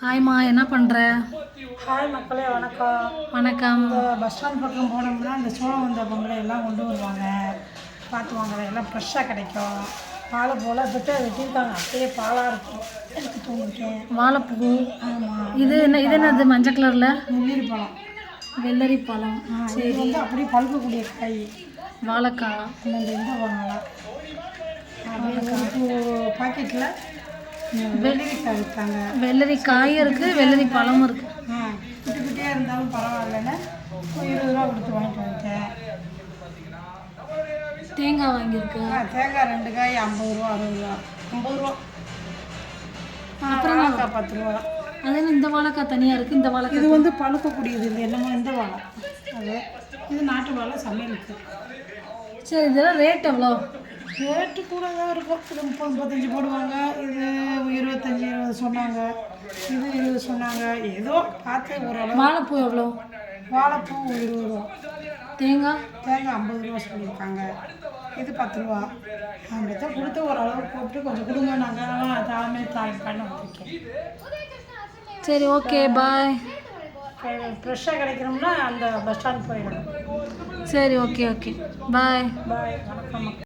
ஹாய்மா, என்ன பண்ணுற? ஹாய் மக்களே, வணக்கம். வணக்கம். இந்த பஸ் ஸ்டாண்ட் பக்கம் போனோம்னா இந்த சோளம் வந்த பொங்கலை எல்லாம் கொண்டு வருவாங்க. பார்த்து வாங்கலாம், எல்லாம் ஃப்ரெஷ்ஷாக கிடைக்கும். வாழைப்பூலாம் வெட்டியிருக்காங்க, அப்படியே பாலாக இருக்கும். எனக்கு தோணிருக்கேன். வாழைப்பூ. ஆமாம். இது என்னது மஞ்சள் கலரில்? வெள்ளரி பழம். வெள்ளரி பழம். சரி, வந்து அப்படியே பழுக்கக்கூடிய காய். வாழைக்காய். இந்த வாங்கலாம். அப்படியே பாக்கெட்டில் வெள்ளரிக்காய் விற்றாங்க. வெள்ளரி காயும் இருக்குது, வெள்ளரி பழமும் இருக்குது. குட்டி குட்டியாக இருந்தாலும் பரவாயில்லன்னு 20 ரூபா கொடுத்து வாங்கிட்டு வந்துட்டேன். தேங்காய் வாங்கியிருக்கு. தேங்காய் 2 காய் 50 ரூபா 60 ரூபா 50 ரூபா. அப்புறம் வாழைக்காய் 10 ரூபா. அதே இந்த வாழைக்காய் தனியாக இருக்குது. இந்த வாழைக்காய் இது வந்து பழுக்கக்கூடியது. இது என்னமோ இந்த வாழை, அது இது நாட்டு வாழை சமையலுக்கு. சரி, இதெல்லாம் ரேட் எவ்வளோ? ரேட்டு கூட தான் இருக்கும். இது 30-35 போடுவாங்க. இது 25-20 சொன்னாங்க. இது 20 சொன்னாங்க. ஏதோ பார்த்து ஓரளவு. வாழைப்பூ எவ்வளோ? வாழைப்பூ 20 ரூபா. தேங்காய் 50 ரூபா சொல்லியிருக்காங்க. இது 10 ரூபா. அவங்க தான் கொடுத்து ஓரளவு போட்டு கொஞ்சம் கொடுங்க, நாங்கள் தாமே பண்ண வந்திருக்கேன். சரி, ஓகே, பாய். ஃப்ரெஷ்ஷாக கிடைக்கணும்னா அந்த பஸ் ஸ்டாண்ட் போயிடணும். சரி, ஓகே, பாய். பாய், வணக்கம்.